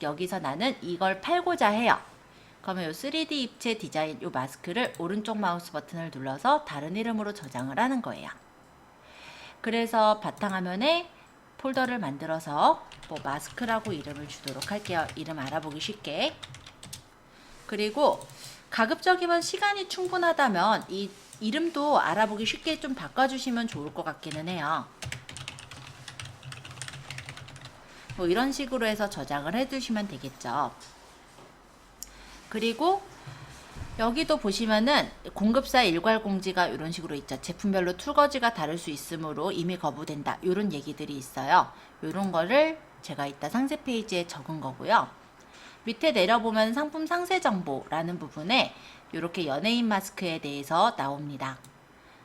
여기서 나는 이걸 팔고자 해요. 그러면 이 3D 입체 디자인 이 마스크를 오른쪽 마우스 버튼을 눌러서 다른 이름으로 저장을 하는 거예요. 그래서 바탕화면에 폴더를 만들어서 뭐 마스크라고 이름을 주도록 할게요. 이름 알아보기 쉽게. 그리고 가급적이면 시간이 충분하다면 이 이름도 알아보기 쉽게 좀 바꿔주시면 좋을 것 같기는 해요. 뭐 이런 식으로 해서 저장을 해두시면 되겠죠. 그리고 여기도 보시면은 공급사 일괄 공지가 이런 식으로 있죠. 제품별로 투거지가 다를 수 있으므로 이미 거부된다. 이런 얘기들이 있어요. 이런 거를 제가 이따 상세 페이지에 적은 거고요. 밑에 내려보면 상품 상세 정보라는 부분에 이렇게 연예인 마스크에 대해서 나옵니다.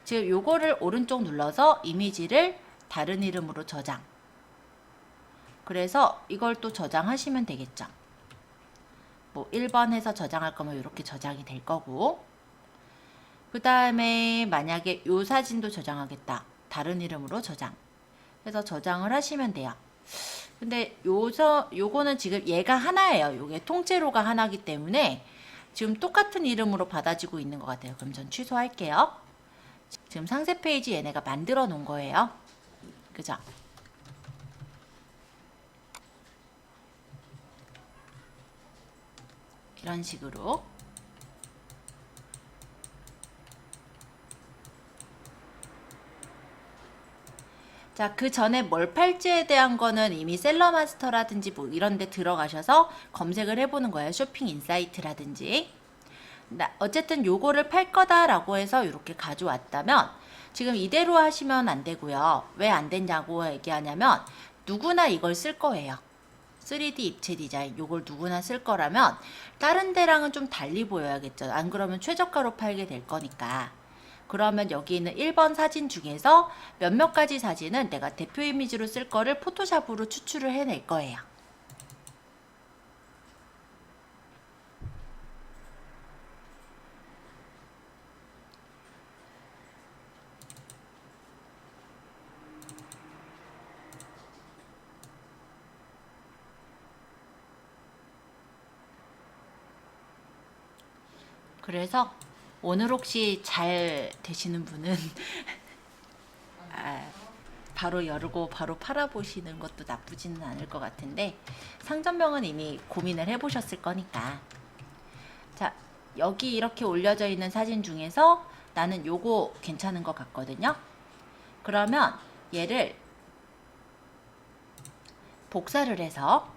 즉 요거를 오른쪽 눌러서 이미지를 다른 이름으로 저장. 그래서 이걸 또 저장하시면 되겠죠. 뭐 1번 해서 저장할 거면 이렇게 저장이 될 거고, 그 다음에 만약에 요 사진도 저장하겠다. 다른 이름으로 저장. 해서 저장을 하시면 돼요. 근데 요거는 지금 얘가 하나예요. 요게 통째로가 하나기 때문에 지금 똑같은 이름으로 받아지고 있는 것 같아요. 그럼 전 취소할게요. 지금 상세 페이지 얘네가 만들어 놓은 거예요. 그죠? 이런 식으로. 자, 그 전에 뭘 팔지에 대한 거는 이미 셀러마스터라든지 뭐 이런 데 들어가셔서 검색을 해보는 거예요. 쇼핑 인사이트라든지. 어쨌든 요거를 팔 거다라고 해서 이렇게 가져왔다면 지금 이대로 하시면 안 되고요. 왜 안 됐냐고 얘기하냐면 누구나 이걸 쓸 거예요. 3D 입체 디자인 요걸 누구나 쓸 거라면 다른 데랑은 좀 달리 보여야겠죠. 안 그러면 최저가로 팔게 될 거니까. 그러면 여기 있는 1번 사진 중에서 몇몇 가지 사진은 내가 대표 이미지로 쓸 거를 포토샵으로 추출을 해낼 거예요. 그래서 오늘 혹시 잘 되시는 분은 바로 열고 바로 팔아보시는 것도 나쁘지는 않을 것 같은데 상점명은 이미 고민을 해보셨을 거니까. 자, 여기 이렇게 올려져 있는 사진 중에서 나는 요거 괜찮은 것 같거든요. 그러면 얘를 복사를 해서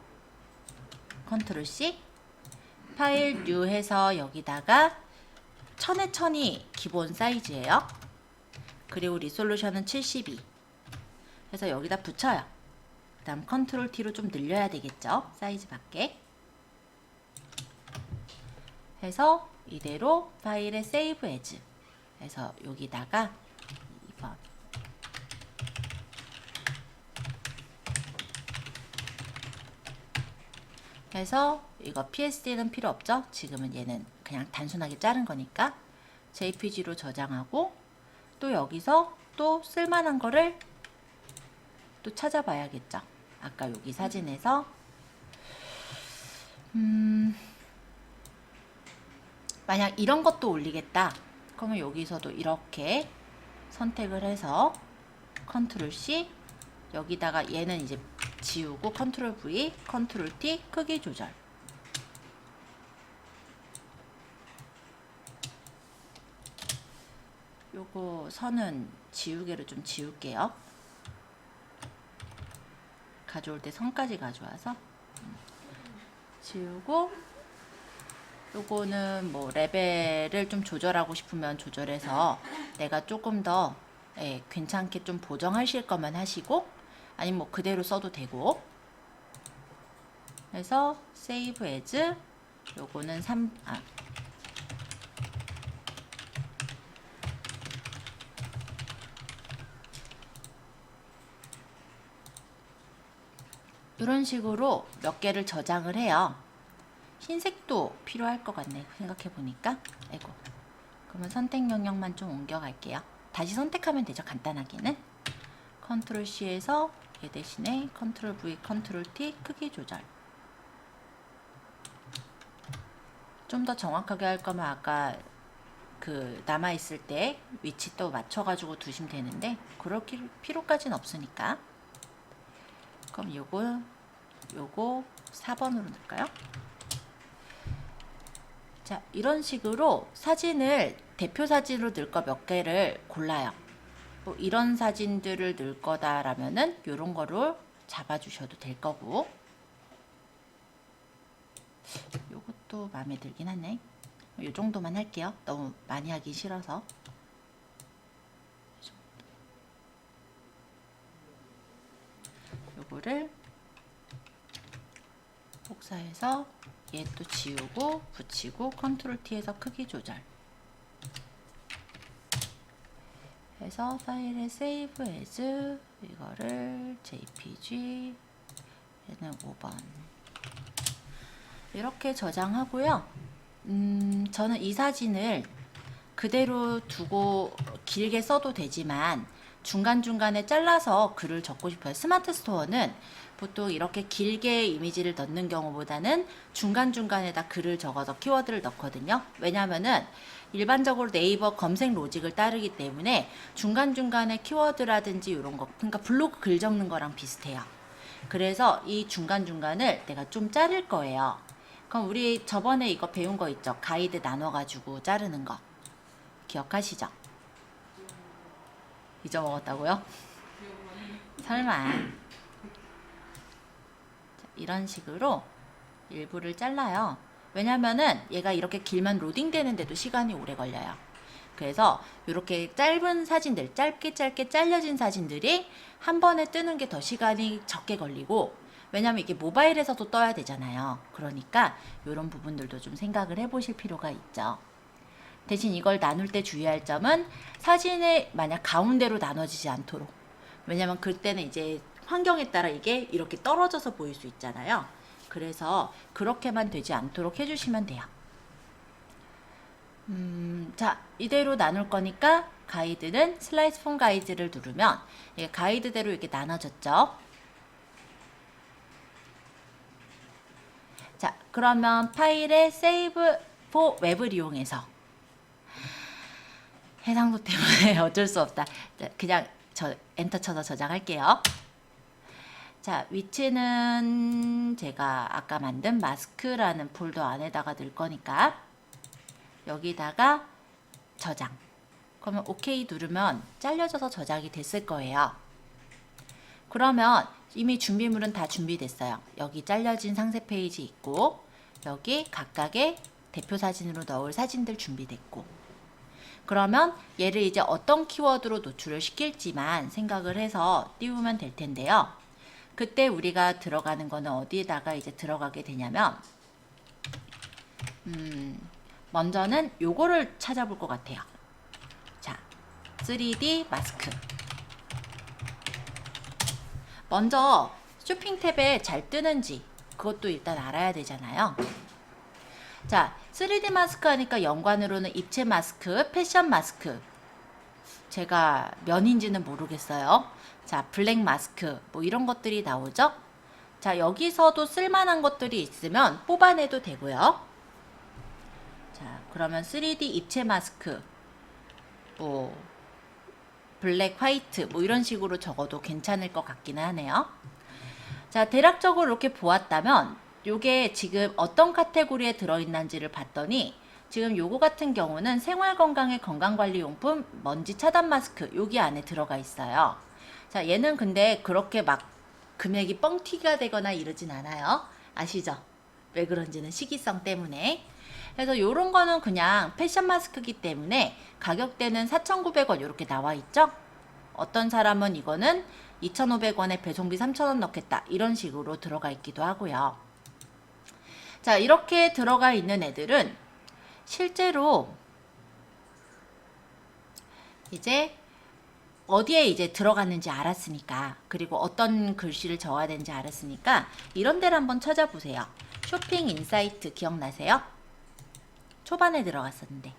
컨트롤 C 파일 뉴 해서 여기다가 1000에 1000이 기본 사이즈예요. 그리고 리솔루션은 72. 그래서 여기다 붙여요. 그 다음 컨트롤 T로 좀 늘려야 되겠죠. 사이즈 밖에. 해서 이대로 파일에 세이브 에즈 해서 여기다가 2번 해서 이거 PSD는 필요 없죠. 지금은 얘는 그냥 단순하게 자른 거니까 JPG로 저장하고 또 여기서 또 쓸만한 거를 또 찾아봐야겠죠. 아까 여기 사진에서 만약 이런 것도 올리겠다. 그러면 여기서도 이렇게 선택을 해서 컨트롤 C 여기다가 얘는 이제 지우고 컨트롤 V, 컨트롤 T 크기 조절. 요거 선은 지우개로 좀 지울게요. 가져올 때 선까지 가져와서 지우고 요거는 뭐 레벨을 좀 조절하고 싶으면 조절해서 내가 조금 더 괜찮게 좀 보정하실 거면 하시고 아니면 뭐 그대로 써도 되고. 그래서 세이브 에즈 요거는 이런 식으로 몇 개를 저장을 해요. 흰색도 필요할 것 같네. 생각해보니까. 아이고. 그러면 선택 영역만 좀 옮겨갈게요. 다시 선택하면 되죠. 간단하게는. 컨트롤 C에서 얘 대신에 컨트롤 V, 컨트롤 T 크기 조절. 좀 더 정확하게 할 거면 아까 그 남아있을 때 위치 또 맞춰가지고 두시면 되는데 그럴 필요까지는 없으니까. 그럼 요거 4번으로 넣을까요? 자, 이런 식으로 사진을 대표 사진으로 넣을 거 몇 개를 골라요. 뭐 이런 사진들을 넣을 거다라면은 요런 거를 잡아주셔도 될 거고. 요것도 마음에 들긴 하네. 요 정도만 할게요. 너무 많이 하기 싫어서. 요거를 복사해서 얘 또 지우고 붙이고 컨트롤 T에서 크기 조절 해서 파일에 save as 이거를 jpg 얘는 5번 이렇게 저장하고요. 저는 이 사진을 그대로 두고 길게 써도 되지만 중간중간에 잘라서 글을 적고 싶어요. 스마트 스토어는 보통 이렇게 길게 이미지를 넣는 경우보다는 중간중간에다 글을 적어서 키워드를 넣거든요. 왜냐면은 일반적으로 네이버 검색 로직을 따르기 때문에 중간중간에 키워드라든지 이런 거, 그러니까 블로그 글 적는 거랑 비슷해요. 그래서 이 중간중간을 내가 좀 자를 거예요. 그럼 우리 저번에 이거 배운 거 있죠? 가이드 나눠가지고 자르는 거. 기억하시죠? 잊어먹었다고요? 설마. 자, 이런 식으로 일부를 잘라요. 왜냐면은 얘가 이렇게 길면 로딩 되는데도 시간이 오래 걸려요. 그래서 이렇게 짧은 사진들, 짧게 잘려진 사진들이 한 번에 뜨는 게 더 시간이 적게 걸리고, 왜냐면 이게 모바일에서도 떠야 되잖아요. 그러니까 이런 부분들도 좀 생각을 해보실 필요가 있죠. 대신 이걸 나눌 때 주의할 점은 사진에 만약 가운데로 나눠지지 않도록. 왜냐면 그때는 이제 환경에 따라 이게 이렇게 떨어져서 보일 수 있잖아요. 그래서 그렇게만 되지 않도록 해주시면 돼요. 자, 이대로 나눌 거니까 가이드는 슬라이스 폼 가이드를 누르면 이게 가이드대로 이렇게 나눠졌죠. 자, 그러면 파일에 save for 웹을 이용해서 해상도 때문에 어쩔 수 없다. 그냥 엔터 쳐서 저장할게요. 자, 위치는 제가 아까 만든 마스크라는 폴더 안에다가 넣을 거니까 여기다가 저장. 그러면 OK 누르면 잘려져서 저장이 됐을 거예요. 그러면 이미 준비물은 다 준비됐어요. 여기 잘려진 상세 페이지 있고 여기 각각의 대표 사진으로 넣을 사진들 준비됐고, 그러면 얘를 이제 어떤 키워드로 노출을 시킬지만 생각을 해서 띄우면 될 텐데요. 그때 우리가 들어가는 거는 어디에다가 이제 들어가게 되냐면 먼저는 요거를 찾아볼 것 같아요. 자, 3D 마스크. 먼저 쇼핑 탭에 잘 뜨는지 그것도 일단 알아야 되잖아요. 자, 3D 마스크 하니까 연관으로는 입체 마스크, 패션 마스크. 제가 면인지는 모르겠어요. 자, 블랙 마스크 뭐 이런 것들이 나오죠. 자, 여기서도 쓸만한 것들이 있으면 뽑아내도 되고요. 자, 그러면 3D 입체 마스크 뭐 블랙, 화이트 뭐 이런 식으로 적어도 괜찮을 것 같기는 하네요. 자, 대략적으로 이렇게 보았다면 요게 지금 어떤 카테고리에 들어있는지를 봤더니 지금 요거 같은 경우는 생활건강의 건강관리용품 먼지 차단 마스크 여기 안에 들어가 있어요. 자, 얘는 근데 그렇게 막 금액이 뻥튀기가 되거나 이러진 않아요. 아시죠? 왜 그런지는 시기성 때문에. 그래서 요런 거는 그냥 패션 마스크이기 때문에 가격대는 4,900원 이렇게 나와 있죠. 어떤 사람은 이거는 2,500원에 배송비 3,000원 넣겠다 이런 식으로 들어가 있기도 하고요. 자, 이렇게 들어가 있는 애들은 실제로 이제 어디에 이제 들어갔는지 알았으니까, 그리고 어떤 글씨를 적어야 되는지 알았으니까 이런 데를 한번 찾아보세요. 쇼핑 인사이트 기억나세요? 초반에 들어갔었는데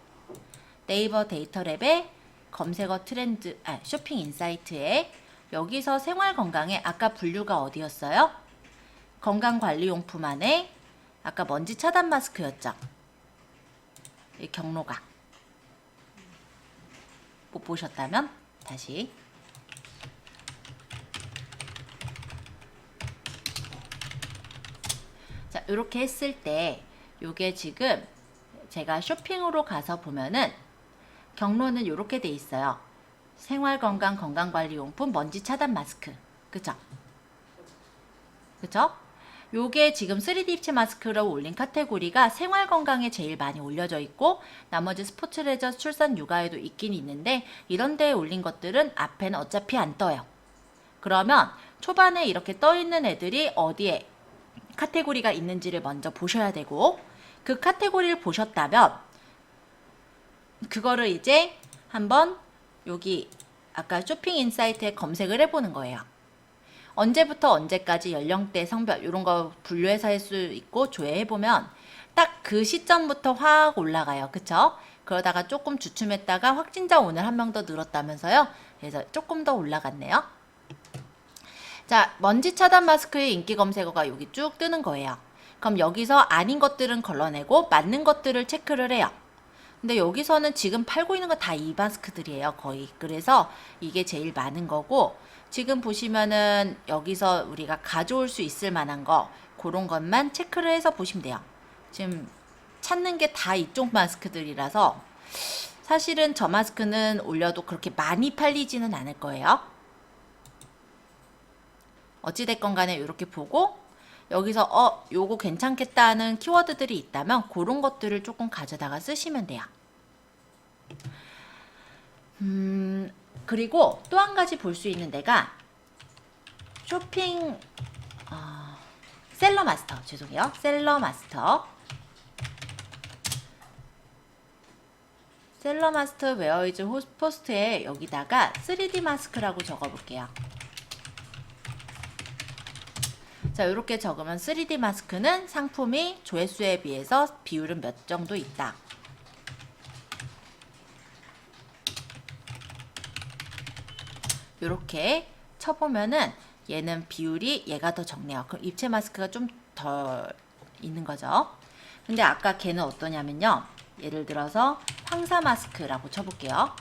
네이버 데이터랩에 검색어 트렌드, 쇼핑 인사이트에 여기서 생활건강에 아까 분류가 어디였어요? 건강관리용품 안에 아까 먼지 차단 마스크였죠. 이 경로가. 못 보셨다면 다시. 자, 이렇게 했을 때 요게 지금 제가 쇼핑으로 가서 보면은 경로는 이렇게 돼 있어요. 생활건강 건강관리용품 먼지 차단 마스크. 그쵸? 그쵸? 요게 지금 3D 입체 마스크로 올린 카테고리가 생활건강에 제일 많이 올려져 있고 나머지 스포츠 레저 출산 육아에도 있긴 있는데 이런 데에 올린 것들은 앞에는 어차피 안 떠요. 그러면 초반에 이렇게 떠 있는 애들이 어디에 카테고리가 있는지를 먼저 보셔야 되고 그 카테고리를 보셨다면 그거를 이제 한번 여기 아까 쇼핑 인사이트에 검색을 해보는 거예요. 언제부터 언제까지 연령대, 성별 이런 거 분류해서 할 수 있고 조회해보면 딱 그 시점부터 확 올라가요. 그쵸? 그러다가 조금 주춤했다가 확진자 오늘 한 명 더 늘었다면서요. 그래서 조금 더 올라갔네요. 자, 먼지 차단 마스크의 인기 검색어가 여기 쭉 뜨는 거예요. 그럼 여기서 아닌 것들은 걸러내고 맞는 것들을 체크를 해요. 근데 여기서는 지금 팔고 있는 거 다 이 마스크들이에요, 거의. 그래서 이게 제일 많은 거고 지금 보시면은 여기서 우리가 가져올 수 있을 만한 거 그런 것만 체크를 해서 보시면 돼요. 지금 찾는 게 다 이쪽 마스크들이라서 사실은 저 마스크는 올려도 그렇게 많이 팔리지는 않을 거예요. 어찌됐건 간에 이렇게 보고 여기서 요거 괜찮겠다 하는 키워드들이 있다면 그런 것들을 조금 가져다가 쓰시면 돼요. 그리고 또 한 가지 볼 수 있는 데가 쇼핑 셀러 마스터 죄송해요. 셀러 마스터 웨어이즈 포스트에 여기다가 3D 마스크라고 적어볼게요. 자, 이렇게 적으면 3D 마스크는 상품이 조회수에 비해서 비율은 몇 정도 있다. 이렇게 쳐보면은 얘는 비율이 얘가 더 적네요. 그럼 입체 마스크가 좀 덜 있는 거죠. 근데 아까 걔는 어떠냐면요. 예를 들어서 황사 마스크라고 쳐볼게요.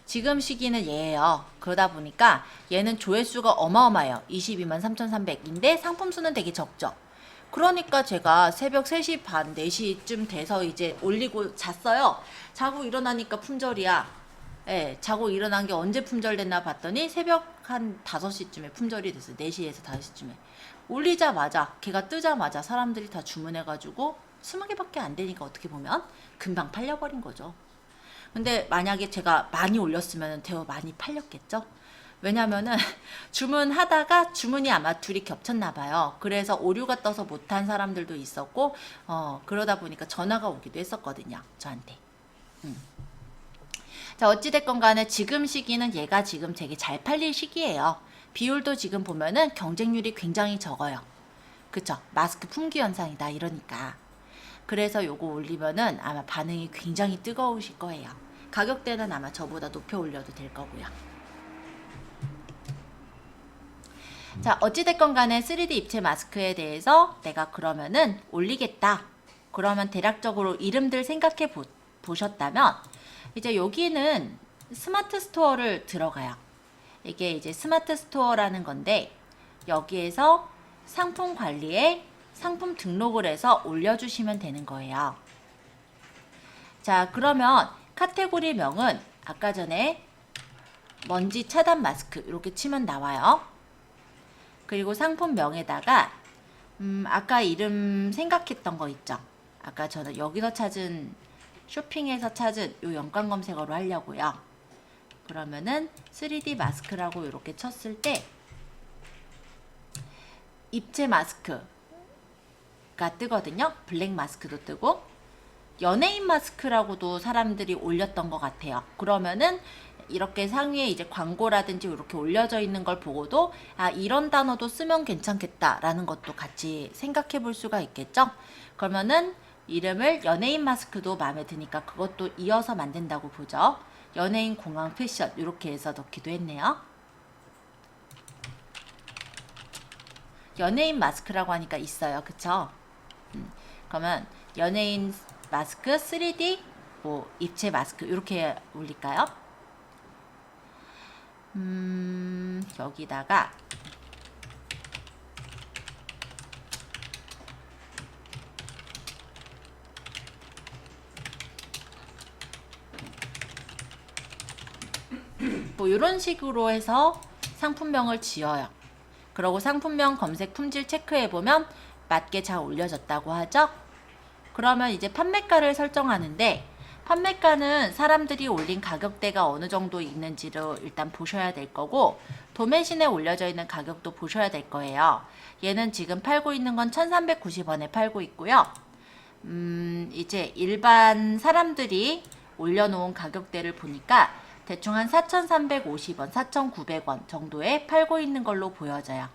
지금 시기는 얘예요. 그러다 보니까 얘는 조회수가 어마어마해요. 22만 3,300인데 상품 수는 되게 적죠. 그러니까 제가 새벽 3시 반, 4시쯤 돼서 이제 올리고 잤어요. 자고 일어나니까 품절이야. 예, 자고 일어난 게 언제 품절됐나 봤더니 새벽 한 5시쯤에 품절이 됐어요. 4시에서 5시쯤에. 올리자마자, 걔가 뜨자마자 사람들이 다 주문해가지고 20개밖에 안 되니까 어떻게 보면 금방 팔려버린 거죠. 근데 만약에 제가 많이 올렸으면 더 많이 팔렸겠죠? 왜냐면은 주문하다가 주문이 아마 둘이 겹쳤나 봐요. 그래서 오류가 떠서 못한 사람들도 있었고 그러다 보니까 전화가 오기도 했었거든요. 저한테. 자, 어찌됐건 간에 지금 시기는 얘가 지금 되게 잘 팔릴 시기예요. 비율도 지금 보면은 경쟁률이 굉장히 적어요. 그쵸? 마스크 품귀 현상이다 이러니까. 그래서 요거 올리면은 아마 반응이 굉장히 뜨거우실 거예요. 가격대는 아마 저보다 높여 올려도 될 거고요. 자, 어찌됐건 간에 3D 입체 마스크에 대해서 내가 그러면은 올리겠다. 그러면 대략적으로 이름들 생각해 보셨다면 이제 여기는 스마트 스토어를 들어가요. 이게 이제 스마트 스토어라는 건데 여기에서 상품 관리에 상품 등록을 해서 올려주시면 되는 거예요. 자, 그러면 카테고리 명은 아까 전에 먼지 차단 마스크 이렇게 치면 나와요. 그리고 상품명에다가 아까 이름 생각했던 거 있죠. 아까 저는 여기서 찾은 쇼핑에서 찾은 요 연관 검색어로 하려고요. 그러면은 3D 마스크라고 이렇게 쳤을 때 입체 마스크가 뜨거든요. 블랙 마스크도 뜨고 연예인 마스크라고도 사람들이 올렸던 것 같아요. 그러면은 이렇게 상위에 이제 광고라든지 이렇게 올려져 있는 걸 보고도 아, 이런 단어도 쓰면 괜찮겠다라는 것도 같이 생각해 볼 수가 있겠죠. 그러면은 이름을 연예인 마스크도 마음에 드니까 그것도 이어서 만든다고 보죠. 연예인 공항 패션 이렇게 해서 넣기도 했네요. 연예인 마스크라고 하니까 있어요. 그쵸? 그러면 연예인 마스크 3D 뭐 입체 마스크 이렇게 올릴까요? 여기다가 뭐 이런 식으로 해서 상품명을 지어요. 그리고 상품명 검색 품질 체크해보면 맞게 잘 올려졌다고 하죠. 그러면 이제 판매가를 설정하는데, 판매가는 사람들이 올린 가격대가 어느 정도 있는지를 일단 보셔야 될 거고, 도매신에 올려져 있는 가격도 보셔야 될 거예요. 얘는 지금 팔고 있는 건 1390원에 팔고 있고요. 이제 일반 사람들이 올려놓은 가격대를 보니까 대충 한 4,350원, 4,900원 정도에 팔고 있는 걸로 보여져요.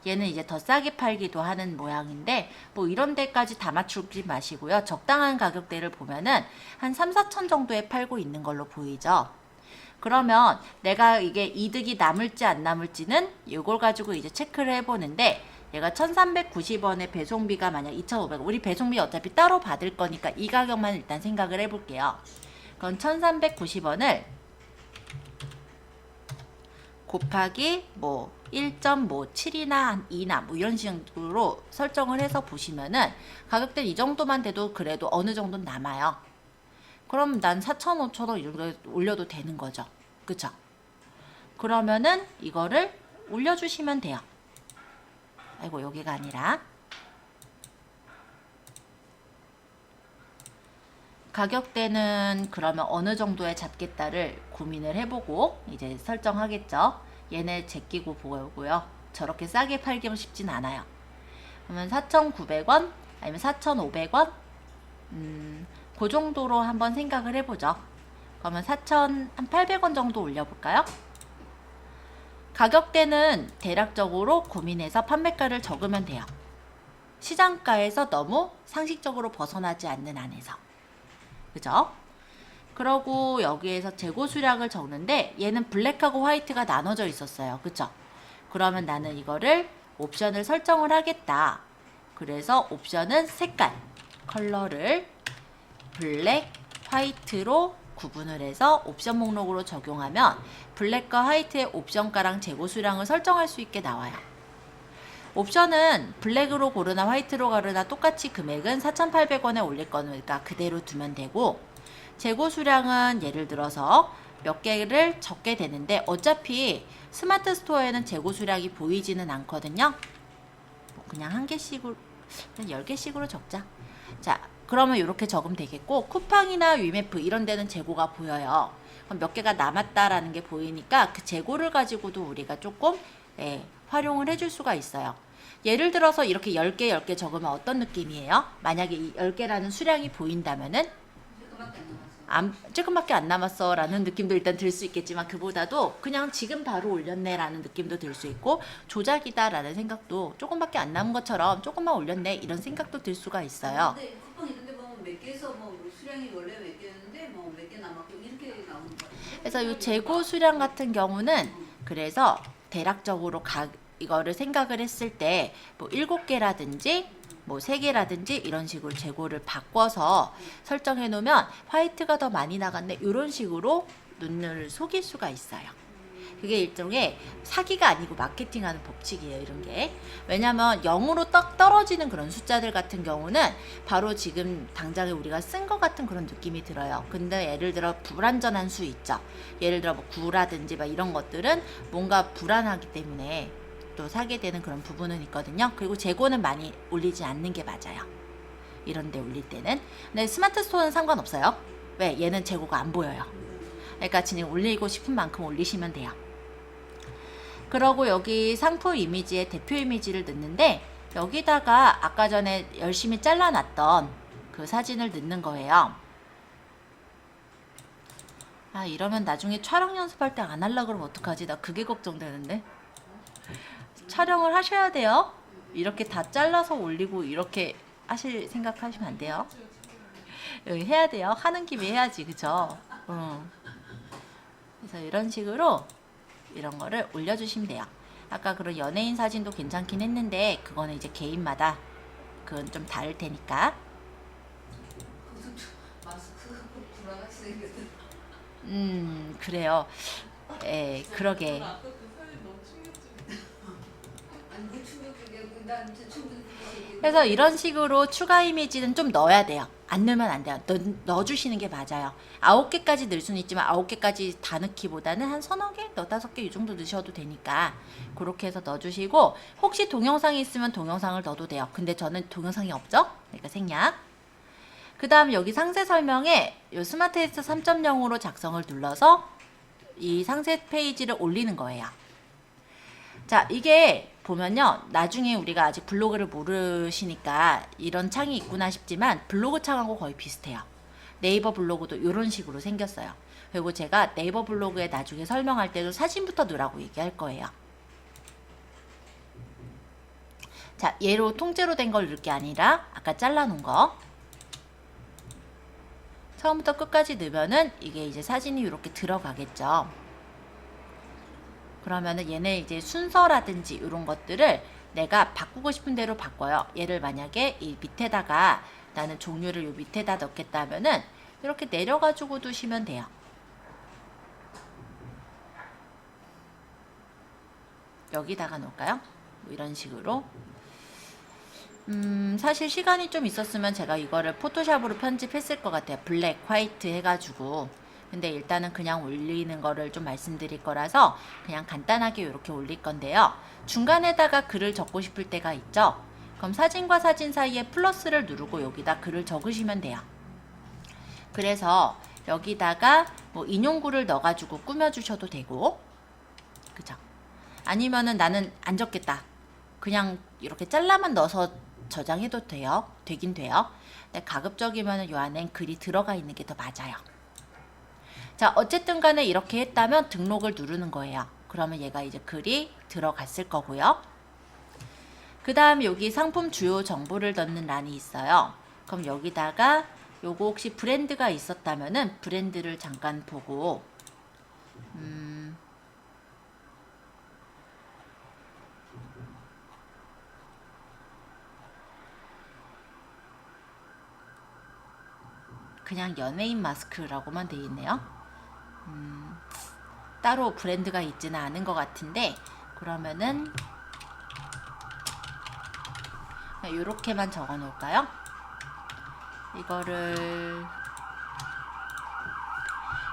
얘는 이제 더 싸게 팔기도 하는 모양인데 뭐 이런 데까지 다 맞추지 마시고요. 적당한 가격대를 보면은 한 3, 4천 정도에 팔고 있는 걸로 보이죠. 그러면 내가 이게 이득이 남을지 안 남을지는 이걸 가지고 이제 체크를 해보는데, 얘가 1390원에 배송비가 만약 2500원, 우리 배송비 어차피 따로 받을 거니까 이 가격만 일단 생각을 해볼게요. 그럼 1390원을 곱하기 뭐 1.7이나 2나 뭐 이런 식으로 설정을 해서 보시면은 가격대 이 정도만 돼도 그래도 어느 정도는 남아요. 그럼 난 4,000원, 5,000원 이 정도 올려도 되는 거죠. 그쵸? 그러면은 이거를 올려주시면 돼요. 아이고, 여기가 아니라 가격대는 그러면 어느 정도에 잡겠다를 고민을 해보고 이제 설정하겠죠. 얘네 제끼고 보고요. 저렇게 싸게 팔기 쉽진 않아요. 그러면 4,900원 아니면 4,500원 그 정도로 한번 생각을 해보죠. 그러면 4,800원 정도 올려볼까요? 가격대는 대략적으로 고민해서 판매가를 적으면 돼요. 시장가에서 너무 상식적으로 벗어나지 않는 안에서. 그죠? 그러고 여기에서 재고 수량을 적는데 얘는 블랙하고 화이트가 나눠져 있었어요. 그쵸? 그러면 나는 이거를 옵션을 설정을 하겠다. 그래서 옵션은 색깔, 컬러를 블랙, 화이트로 구분을 해서 옵션 목록으로 적용하면 블랙과 화이트의 옵션가랑 재고 수량을 설정할 수 있게 나와요. 옵션은 블랙으로 고르나 화이트로 고르나 똑같이 금액은 4,800원에 올릴 거니까 그대로 두면 되고, 재고 수량은 예를 들어서 몇 개를 적게 되는데 어차피 스마트 스토어에는 재고 수량이 보이지는 않거든요. 그냥 한 개씩으로, 그냥 10개씩으로 적자. 자, 그러면 이렇게 적으면 되겠고, 쿠팡이나 위메프 이런 데는 재고가 보여요. 그럼 몇 개가 남았다라는 게 보이니까 그 재고를 가지고도 우리가 조금 활용을 해줄 수가 있어요. 예를 들어서 이렇게 10개, 10개 적으면 어떤 느낌이에요? 만약에 이 10개라는 수량이 보인다면은 조금밖에 안 남았어 라는 느낌도 일단 들 수 있겠지만, 그보다도 그냥 지금 바로 올렸네 라는 느낌도 들 수 있고, 조작이다 라는 생각도, 조금밖에 안 남은 것처럼 조금만 올렸네 이런 생각도 들 수가 있어요. 근데 쿠팡 있는데 뭐 몇 개에서 뭐 수량이 원래 몇 개였는데 뭐 몇 개 남았고 이렇게 나오는 거예요. 그래서 이 재고 수량 같은 경우는 그래서 대략적으로 이거를 생각을 했을 때 뭐 7개라든지 뭐 3개라든지 이런 식으로 재고를 바꿔서 설정해 놓으면 화이트가 더 많이 나갔네 이런 식으로 눈을 속일 수가 있어요. 그게 일종의 사기가 아니고 마케팅하는 법칙이에요, 이런 게. 왜냐면 0으로 떡 떨어지는 그런 숫자들 같은 경우는 바로 지금 당장에 우리가 쓴 것 같은 그런 느낌이 들어요. 근데 예를 들어 불완전한 수 있죠. 예를 들어 뭐 9라든지 막 이런 것들은 뭔가 불안하기 때문에 또 사게 되는 그런 부분은 있거든요. 그리고 재고는 많이 올리지 않는 게 맞아요. 이런 데 올릴 때는. 근데 스마트 스토어는 상관없어요. 왜? 얘는 재고가 안 보여요. 그러니까 지금 올리고 싶은 만큼 올리시면 돼요. 그러고 여기 상품 이미지에 대표 이미지를 넣는데, 여기다가 아까 전에 열심히 잘라놨던 그 사진을 넣는 거예요. 아, 이러면 나중에 촬영 연습할 때 안 하려고 그러면 어떡하지? 나 그게 걱정되는데. 촬영을 하셔야 돼요. 이렇게 다 잘라서 올리고 이렇게 하실 생각하시면 안 돼요. 여기 해야 돼요. 하는 김에 해야지, 그죠? 그래서 이런 식으로 이런 거를 올려주시면 돼요. 아까 그런 연예인 사진도 괜찮긴 했는데 그거는 이제 개인마다 그건 좀 다를 테니까 마스크가 꼭 불안하게 생겼어. 그래요. 예, 그러게. 저는 아까 그 사진 너무 충격적이었어요. 아니 뭐 충격적이야. 난 진짜 충격적이야. 그래서 이런 식으로 추가 이미지는 좀 넣어야 돼요. 안 넣으면 안 돼요. 넣어주시는 게 맞아요. 9개까지 넣을 수는 있지만 9개까지 다 넣기보다는 한 서너 개, 너다섯 개 이 정도 넣으셔도 되니까 그렇게 해서 넣어주시고 혹시 동영상이 있으면 동영상을 넣어도 돼요. 근데 저는 동영상이 없죠? 그러니까 생략. 그 다음 여기 상세 설명에 이 스마트 텍스트 3.0으로 작성을 눌러서 이 상세 페이지를 올리는 거예요. 자, 이게 보면요. 나중에 우리가 아직 블로그를 모르시니까 이런 창이 있구나 싶지만 블로그 창하고 거의 비슷해요. 네이버 블로그도 이런 식으로 생겼어요. 그리고 제가 네이버 블로그에 나중에 설명할 때도 사진부터 넣으라고 얘기할 거예요. 자, 얘로 통째로 된 걸 넣을 게 아니라 아까 잘라놓은 거 처음부터 끝까지 넣으면은 이게 이제 사진이 이렇게 들어가겠죠. 그러면은 얘네 이제 순서라든지 이런 것들을 내가 바꾸고 싶은 대로 바꿔요. 얘를 만약에 이 밑에다가 나는 종류를 요 밑에다 넣겠다 하면은 이렇게 내려가지고 두시면 돼요. 여기다가 놓을까요? 뭐 이런 식으로. 사실 시간이 좀 있었으면 제가 이거를 포토샵으로 편집했을 것 같아요. 블랙, 화이트 해가지고. 근데 일단은 그냥 올리는 거를 좀 말씀드릴 거라서 그냥 간단하게 이렇게 올릴 건데요. 중간에다가 글을 적고 싶을 때가 있죠. 그럼 사진과 사진 사이에 플러스를 누르고 여기다 글을 적으시면 돼요. 그래서 여기다가 뭐 인용구를 넣어가지고 꾸며주셔도 되고, 그죠? 아니면은 나는 안 적겠다. 그냥 이렇게 잘라만 넣어서 저장해도 돼요. 되긴 돼요. 근데 가급적이면은 요 안엔 글이 들어가 있는 게 더 맞아요. 자, 어쨌든 간에 이렇게 했다면 등록을 누르는 거예요. 그러면 얘가 이제 글이 들어갔을 거고요. 그 다음 여기 상품 주요 정보를 넣는 란이 있어요. 그럼 여기다가 요거 혹시 브랜드가 있었다면은 브랜드를 잠깐 보고 그냥 연예인 마스크라고만 돼 있네요. 따로 브랜드가 있지는 않은 것 같은데 그러면은 이렇게만 적어 놓을까요? 이거를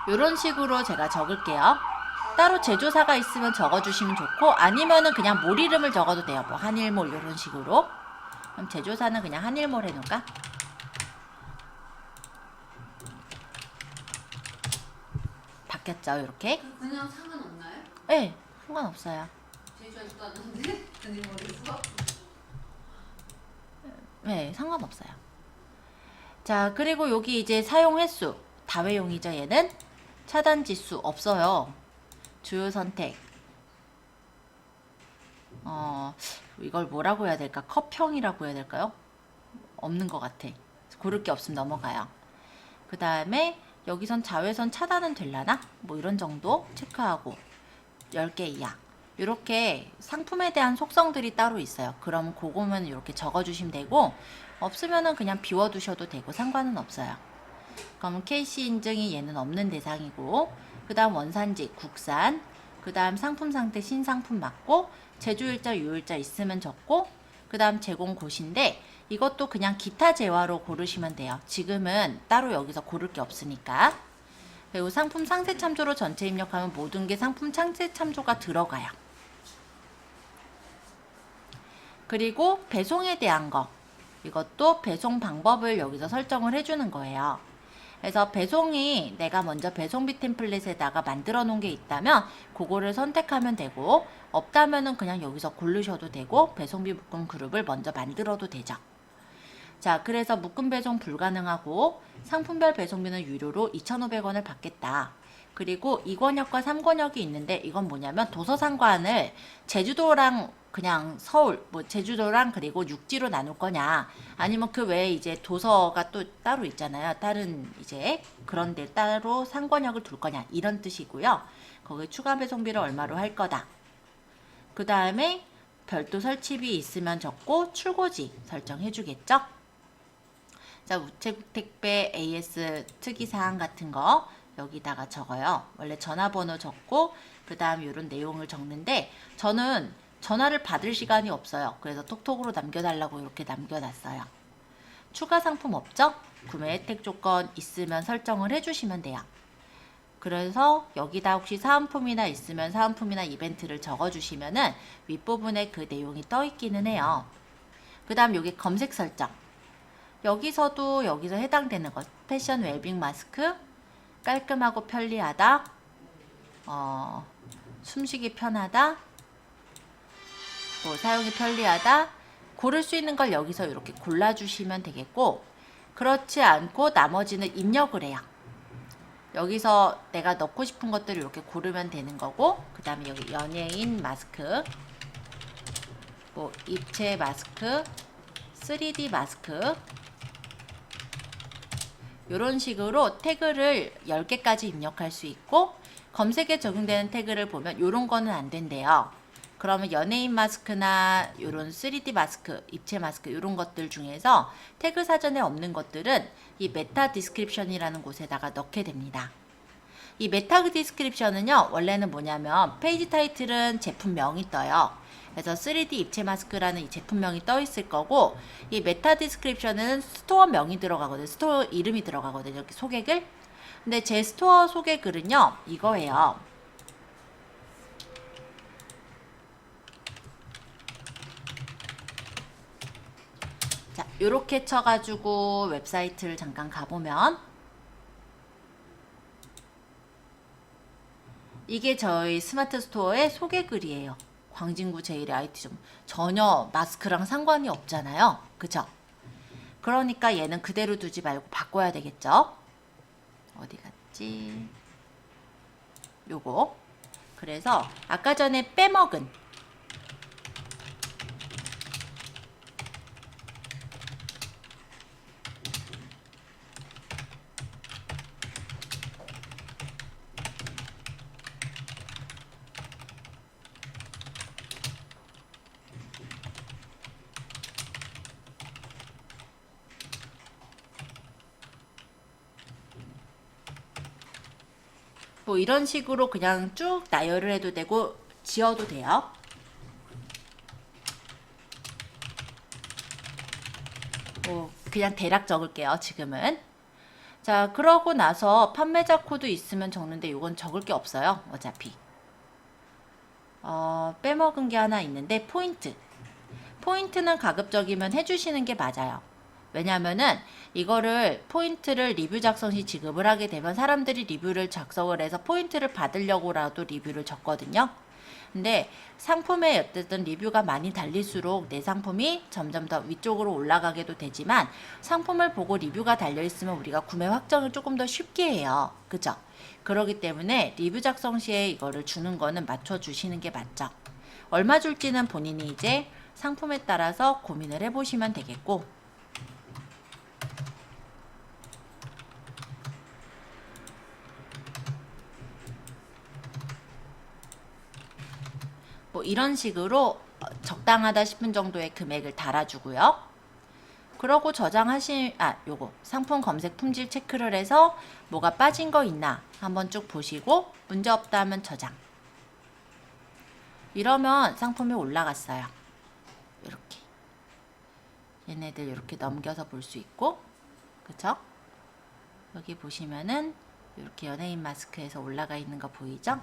이런 식으로 제가 적을게요. 따로 제조사가 있으면 적어주시면 좋고 아니면은 그냥 몰 이름을 적어도 돼요. 뭐 한일몰 이런 식으로. 그럼 제조사는 그냥 한일몰 해놓을까? 바뀌었죠, 이렇게? 그냥 상관없나요? 네, 상관없어요. 제주하지도 않았는데 그님 머리에서. 네, 상관없어요. 자, 그리고 여기 이제 사용 횟수 다회용이죠, 얘는. 차단 지수 없어요. 주요 선택. 이걸 뭐라고 해야 될까? 컵형이라고 해야 될까요? 없는 것 같아. 고를 게 없으면 넘어가요. 그 다음에 여기선 자외선 차단은 될라나? 뭐 이런 정도 체크하고 10개 이하. 이렇게 상품에 대한 속성들이 따로 있어요. 그럼 그거면 이렇게 적어주시면 되고 없으면은 그냥 비워두셔도 되고 상관은 없어요. 그럼 KC 인증이 얘는 없는 대상이고 그 다음 원산지 국산 그 다음 상품 상태 신상품 맞고 제조일자 유일자 있으면 적고 그 다음 제공 곳인데 이것도 그냥 기타 재화로 고르시면 돼요. 지금은 따로 여기서 고를 게 없으니까. 그리고 상품 상세 참조로 전체 입력하면 모든 게 상품 상세 참조가 들어가요. 그리고 배송에 대한 거 이것도 배송 방법을 여기서 설정을 해주는 거예요. 그래서 배송이 내가 먼저 배송비 템플릿에다가 만들어 놓은 게 있다면 그거를 선택하면 되고 없다면은 그냥 여기서 고르셔도 되고 배송비 묶음 그룹을 먼저 만들어도 되죠. 자, 그래서 묶음 배송 불가능하고 상품별 배송비는 유료로 2,500원을 받겠다. 그리고 2권역과 3권역이 있는데 이건 뭐냐면 도서상관을 제주도랑 그냥 서울, 뭐 제주도랑 그리고 육지로 나눌 거냐 아니면 그 외에 이제 도서가 또 따로 있잖아요. 다른 이제 그런데 따로 상권역을 둘 거냐 이런 뜻이고요. 거기 추가 배송비를 얼마로 할 거다. 그 다음에 별도 설치비 있으면 적고 출고지 설정해 주겠죠. 자, 우체국 택배 AS 특이사항 같은 거 여기다가 적어요. 원래 전화번호 적고 그 다음 이런 내용을 적는데 저는 전화를 받을 시간이 없어요. 그래서 톡톡으로 남겨달라고 이렇게 남겨놨어요. 추가 상품 없죠? 구매 혜택 조건 있으면 설정을 해주시면 돼요. 그래서 여기다 혹시 사은품이나 있으면 사은품이나 이벤트를 적어주시면은 윗부분에 그 내용이 떠 있기는 해요. 그 다음 여기 검색 설정. 여기서도 여기서 해당되는 것. 패션 웰빙 마스크. 깔끔하고 편리하다. 숨쉬기 편하다. 뭐 사용이 편리하다. 고를 수 있는 걸 여기서 이렇게 골라주시면 되겠고, 그렇지 않고 나머지는 입력을 해요. 여기서 내가 넣고 싶은 것들을 이렇게 고르면 되는 거고, 그 다음에 여기 연예인 마스크, 뭐 입체 마스크, 3D 마스크, 이런 식으로 태그를 10개까지 입력할 수 있고, 검색에 적용되는 태그를 보면 이런 거는 안 된대요. 그러면 연예인 마스크나 이런 3D 마스크, 입체 마스크 이런 것들 중에서 태그 사전에 없는 것들은 이 메타 디스크립션이라는 곳에다가 넣게 됩니다. 이 메타 디스크립션은요, 원래는 뭐냐면 페이지 타이틀은 제품명이 떠요. 그래서 3D 입체 마스크라는 이 제품명이 떠 있을 거고, 이 메타 디스크립션은 스토어명이 들어가거든요. 스토어 이름이 들어가거든요. 이렇게 소개글. 근데 제 스토어 소개글은요, 이거예요. 자, 요렇게 쳐가지고 웹사이트를 잠깐 가보면 이게 저희 스마트 스토어의 소개글이에요. 광진구 제1의 IT점. 전혀 마스크랑 상관이 없잖아요. 그죠? 그러니까 얘는 그대로 두지 말고 바꿔야 되겠죠? 어디 갔지? 요거. 그래서 아까 전에 빼먹은 뭐 이런 식으로 그냥 쭉 나열을 해도 되고 지워도 돼요. 뭐 그냥 대략 적을게요. 지금은. 자, 그러고 나서 판매자 코드 있으면 적는데 이건 적을 게 없어요. 어차피. 빼먹은 게 하나 있는데 포인트. 포인트는 가급적이면 해주시는 게 맞아요. 왜냐면은 이거를 포인트를 리뷰 작성 시 지급을 하게 되면 사람들이 리뷰를 작성을 해서 포인트를 받으려고라도 리뷰를 적거든요. 근데 상품에 어쨌든 리뷰가 많이 달릴수록 내 상품이 점점 더 위쪽으로 올라가게도 되지만 상품을 보고 리뷰가 달려있으면 우리가 구매 확정을 조금 더 쉽게 해요. 그죠? 그러기 때문에 리뷰 작성 시에 이거를 주는 거는 맞춰주시는 게 맞죠. 얼마 줄지는 본인이 이제 상품에 따라서 고민을 해보시면 되겠고, 뭐 이런 식으로 적당하다 싶은 정도의 금액을 달아주고요. 그러고 요거 상품 검색 품질 체크를 해서 뭐가 빠진 거 있나 한번 쭉 보시고 문제 없다 하면 저장. 이러면 상품이 올라갔어요. 이렇게 얘네들 이렇게 넘겨서 볼 수 있고, 그쵸? 여기 보시면은 이렇게 연예인 마스크에서 올라가 있는 거 보이죠?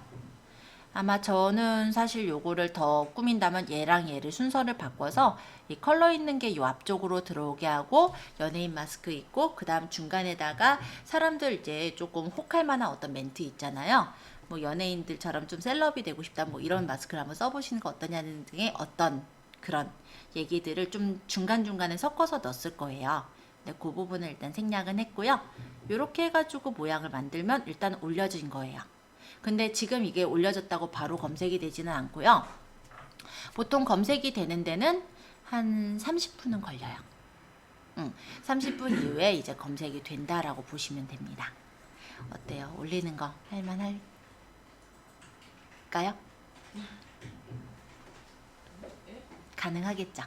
아마 저는 사실 요거를 더 꾸민다면 얘랑 얘를 순서를 바꿔서 이 컬러 있는 게 요 앞쪽으로 들어오게 하고 연예인 마스크 있고 그 다음 중간에다가 사람들 이제 조금 혹할 만한 어떤 멘트 있잖아요. 뭐 연예인들처럼 좀 셀럽이 되고 싶다 뭐 이런 마스크를 한번 써보시는 거 어떠냐는 등의 어떤 그런 얘기들을 좀 중간중간에 섞어서 넣었을 거예요. 네, 그 부분을 일단 생략은 했고요. 요렇게 해가지고 모양을 만들면 일단 올려진 거예요. 근데 지금 이게 올려졌다고 바로 검색이 되지는 않고요. 보통 검색이 되는 데는 한 30분은 걸려요. 30분 이후에 이제 검색이 된다라고 보시면 됩니다. 어때요? 올리는 거 할만할까요? 가능하겠죠?